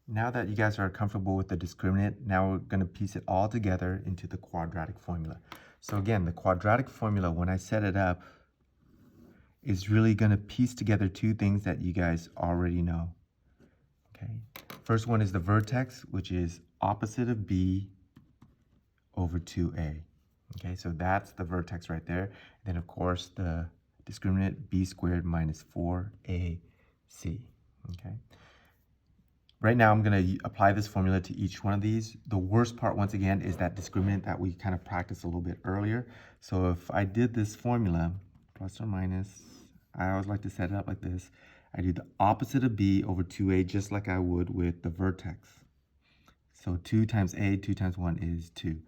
Now that you guys are comfortable with the discriminant, now we're going to piece it all together into the quadratic formula. So again, the quadratic formula, when I set it up, is really going to piece together two things that you guys already know. Okay. First one is the vertex, which is opposite of b over 2a. Okay, so that's the vertex right there. Then of course the discriminant b squared minus 4ac. Okay. Right now I'm going to apply this formula to each one of these. The worst part, once again, is that discriminant that we kind of practiced a little bit earlier. So if I did this formula, plus or minus, I always like to set it up like this. I do the opposite of b over 2a just like I would with the vertex. So 2 times a, 2 times 1 is 2.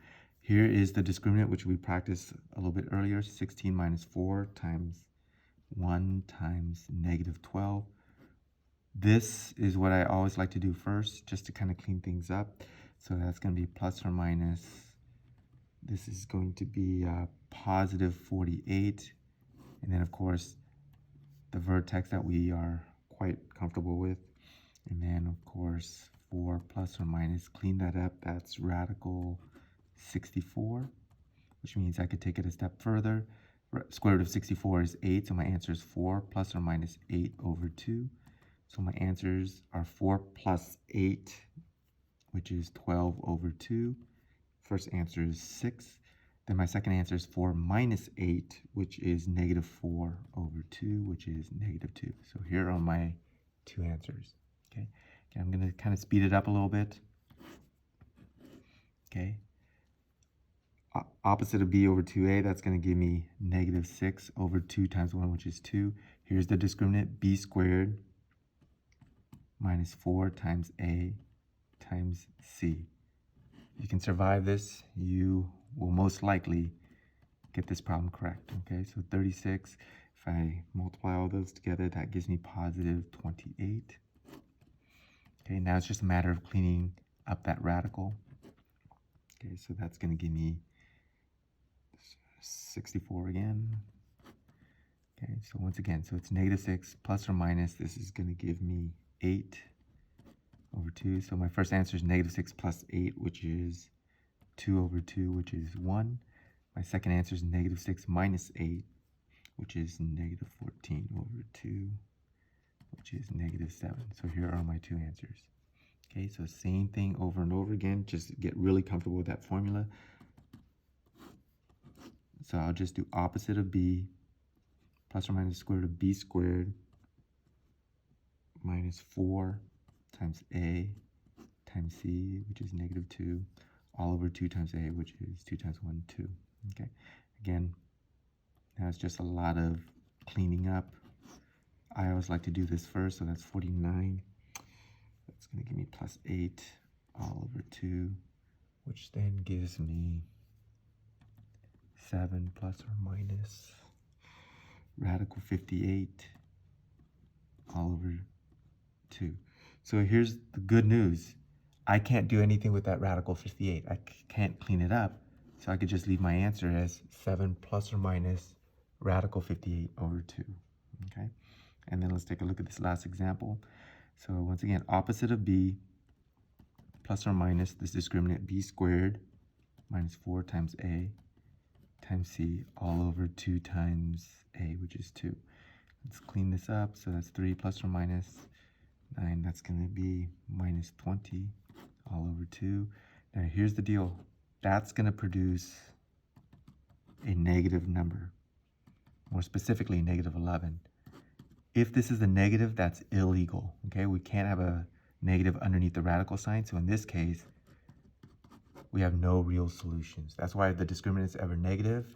Here is the discriminant, which we practiced a little bit earlier. 16 minus 4 times 1 times negative 12. This is what I always like to do first, just to kind of clean things up. So that's going to be plus or minus. This is going to be positive 48. And then, of course, the vertex that we are quite comfortable with. And then, of course, 4 plus or minus. Clean that up. That's radical 64, which means I could take it a step further. Square root of 64 is 8, so my answer is 4 plus or minus 8 over 2. So my answers are 4 plus 8, which is 12 over 2. First answer is 6. Then my second answer is 4 minus 8, which is negative 4 over 2, which is negative 2. So here are my two answers. Okay, I'm going to kind of speed it up a little bit. Okay. Opposite of b over 2a, that's going to give me negative 6 over 2 times 1, which is 2. Here's the discriminant, b squared minus 4 times a times c. If you can survive this, you will most likely get this problem correct. Okay, so 36, if I multiply all those together, that gives me positive 28. Okay, now it's just a matter of cleaning up that radical. Okay, so that's going to give me 64 again. Okay, so once again, so it's negative 6 plus or minus, this is going to give me 8 over 2. So my first answer is negative 6 plus 8, which is 2 over 2, which is 1. My second answer is negative 6 minus 8, which is negative 14 over 2, which is negative 7. So here are my two answers. Okay, so same thing over and over again. Just get really comfortable with that formula. So I'll just do opposite of b plus or minus square root of b squared minus 4 times a times c, which is negative 2, all over 2 times a, which is 2 times 1, 2. Okay, again, now it's just a lot of cleaning up. I always like to do this first, so that's 49. That's going to give me plus 8 all over 2, which then gives me 7 plus or minus radical 58 all over 2. So here's the good news. I can't do anything with that radical 58. I can't clean it up. So I could just leave my answer as 7 plus or minus radical 58 over 2. Okay? And then let's take a look at this last example. So once again, opposite of b plus or minus this discriminant b squared minus 4 times a times c all over 2 times a, which is 2. Let's clean this up. So that's 3 plus or minus 9. That's going to be minus 20 all over 2. Now here's the deal. That's going to produce a negative number. More specifically, negative 11. If this is a negative, that's illegal. Okay, we can't have a negative underneath the radical sign. So in this case, we have no real solutions. That's why if the discriminant is ever negative,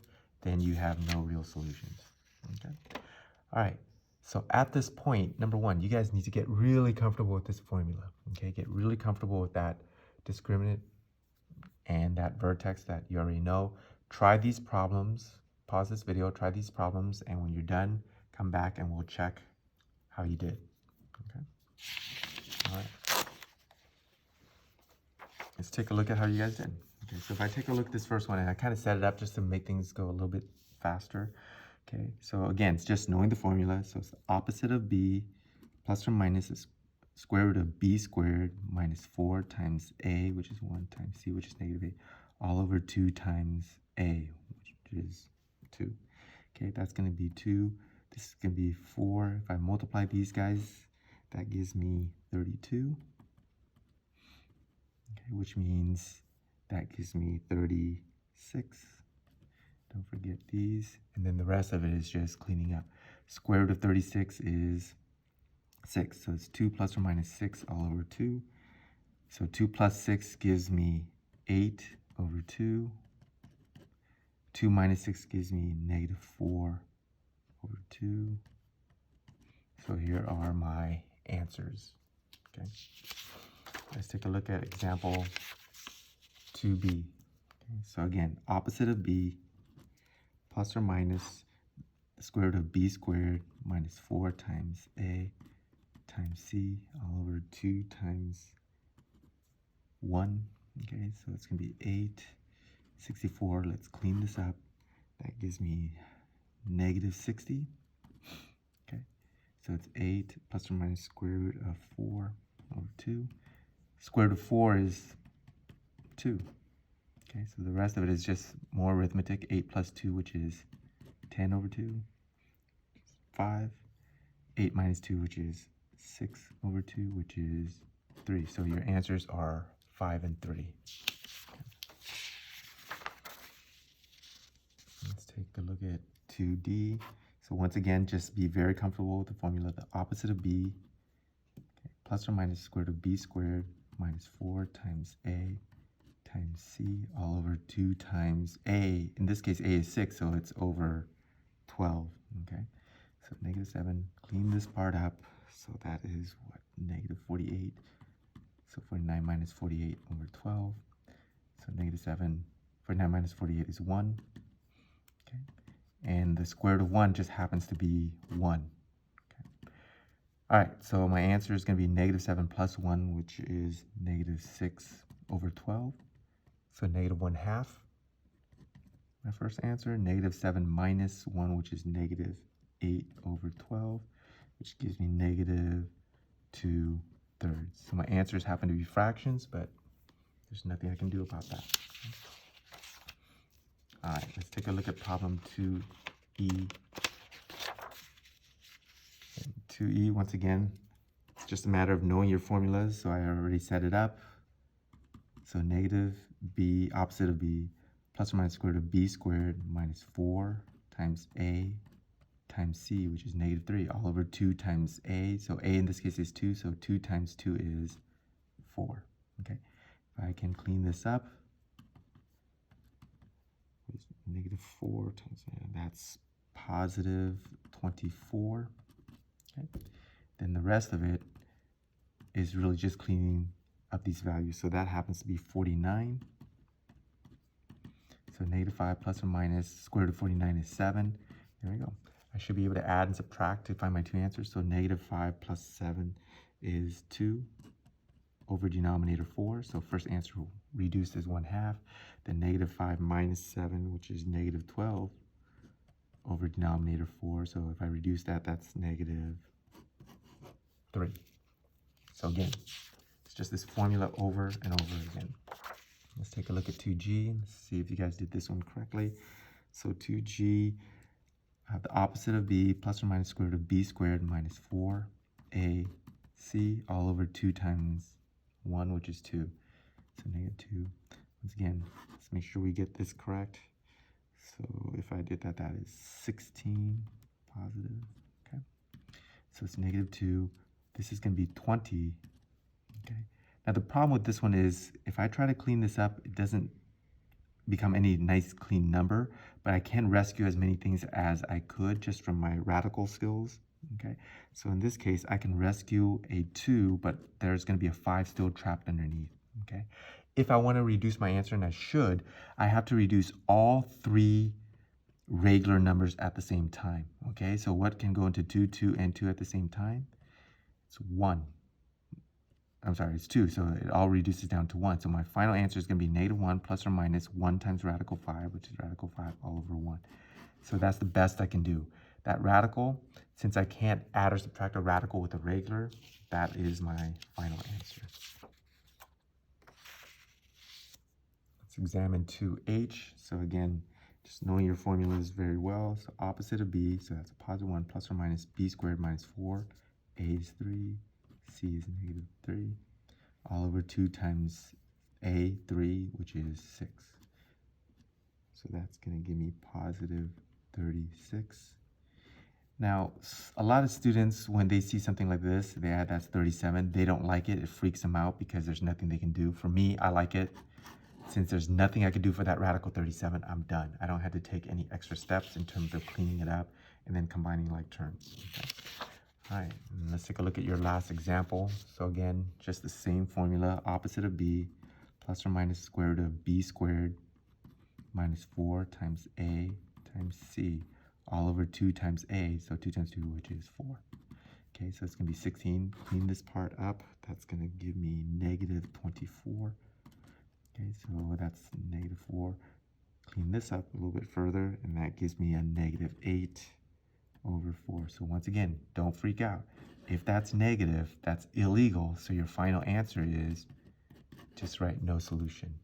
then you have no real solutions. Okay. All right. So at this point, number one, you guys need to get really comfortable with this formula. Okay, get really comfortable with that discriminant and that vertex that you already know. Try these problems. Pause this video. Try these problems, and when you're done, come back and we'll check how you did. Okay. All right. Let's take a look at how you guys did. Okay, so if I take a look at this first one, and I kind of set it up just to make things go a little bit faster. Okay, so again, it's just knowing the formula. So it's the opposite of b plus or minus is square root of b squared minus 4 times a, which is 1, times c, which is negative 8, all over 2 times a, which is 2. Okay, that's going to be 2. This is going to be 4. If I multiply these guys, that gives me 32. Okay, which means that gives me 36. Don't forget these. And then the rest of it is just cleaning up. Square root of 36 is 6. So it's 2 plus or minus 6 all over 2. So 2 plus 6 gives me 8 over 2. 2 minus 6 gives me negative 4 over 2. So here are my answers. Okay. Let's take a look at example 2b. Okay. So again, opposite of b, plus or minus the square root of b squared minus 4 times a times c all over 2 times 1. Okay, so it's going to be 8, 64. Let's clean this up. That gives me negative 60. Okay, so it's 8 plus or minus square root of 4 over 2. Square root of 4 is 2. Okay, so the rest of it is just more arithmetic. 8 plus 2, which is 10 over 2, 5. 8 minus 2, which is 6 over 2, which is 3. So your answers are 5 and 3. Okay. Let's take a look at 2D. So once again, just be very comfortable with the formula. The opposite of b, okay, plus or minus square root of b squared minus 4 times a times c all over 2 times a. In this case, a is 6, so it's over 12. Okay, so negative 7. Clean this part up. So that is what? Negative 48. So 49 minus 48 over 12. So negative 7. 49 minus 48 is 1. Okay, and the square root of 1 just happens to be 1. Okay. All right, so my answer is going to be negative 7 plus 1, which is negative 6 over 12. So negative 1/2. My first answer. Negative 7 minus 1, which is negative 8 over 12, which gives me negative 2/3. So my answers happen to be fractions, but there's nothing I can do about that. All right, let's take a look at problem 2E. 2E, once again, it's just a matter of knowing your formulas, so I already set it up. So negative b, opposite of b, plus or minus square root of b squared minus 4 times a times c, which is negative 3, all over 2 times a. So a in this case is 2, so 2 times 2 is 4. Okay, if I can clean this up, negative 4 times, that's positive 24. Okay, then the rest of it is really just cleaning up these values. So that happens to be 49. So negative 5 plus or minus square root of 49 is 7. There we go. I should be able to add and subtract to find my two answers. So negative 5 plus 7 is 2 over denominator 4. So first answer reduced is 1/2. Then negative 5 minus 7, which is negative 12 over denominator 4. So if I reduce that, that's negative 3. So again, it's just this formula over and over again. Let's take a look at 2G and see if you guys did this one correctly. So 2G, I have the opposite of b, plus or minus square root of b squared minus 4ac all over 2 times 1, which is 2. So negative 2. Once again, let's make sure we get this correct. So if I did that, that is 16 positive. Okay, so it's negative 2. This is going to be 20. Okay, now the problem with this one is if I try to clean this up, it doesn't become any nice clean number, but I can rescue as many things as I could just from my radical skills. Okay, so in this case, I can rescue a 2, but there's going to be a 5 still trapped underneath. Okay, if I want to reduce my answer, and I should, I have to reduce all 3 regular numbers at the same time. Okay, so what can go into 2, 2, and 2 at the same time? It's 1. I'm sorry, it's 2, so it all reduces down to 1. So my final answer is going to be negative 1 plus or minus 1 times radical 5, which is radical 5 all over 1. So that's the best I can do. that radical, since I can't add or subtract a radical with a regular, that is my final answer. Let's examine 2h. So again, just knowing your formulas very well. So opposite of b, so that's a positive 1 plus or minus b squared minus 4. A is 3, c is negative 3. All over 2 times a, 3, which is 6. So that's going to give me positive 36. Now, a lot of students, when they see something like this, they add that's 37. They don't like it. It freaks them out because there's nothing they can do. For me, I like it. Since there's nothing I could do for that radical 37, I'm done. I don't have to take any extra steps in terms of cleaning it up and then combining like terms. Okay. All right, let's take a look at your last example. So again, just the same formula, opposite of b, plus or minus square root of b squared minus 4 times a times c, all over 2 times a, so 2 times 2, which is 4. Okay, so it's going to be 16. Clean this part up. That's going to give me negative 24. Okay, so that's negative 4. Clean this up a little bit further, and that gives me a negative 8 over 4. So once again, don't freak out. If that's negative, that's illegal. So your final answer is just write no solution.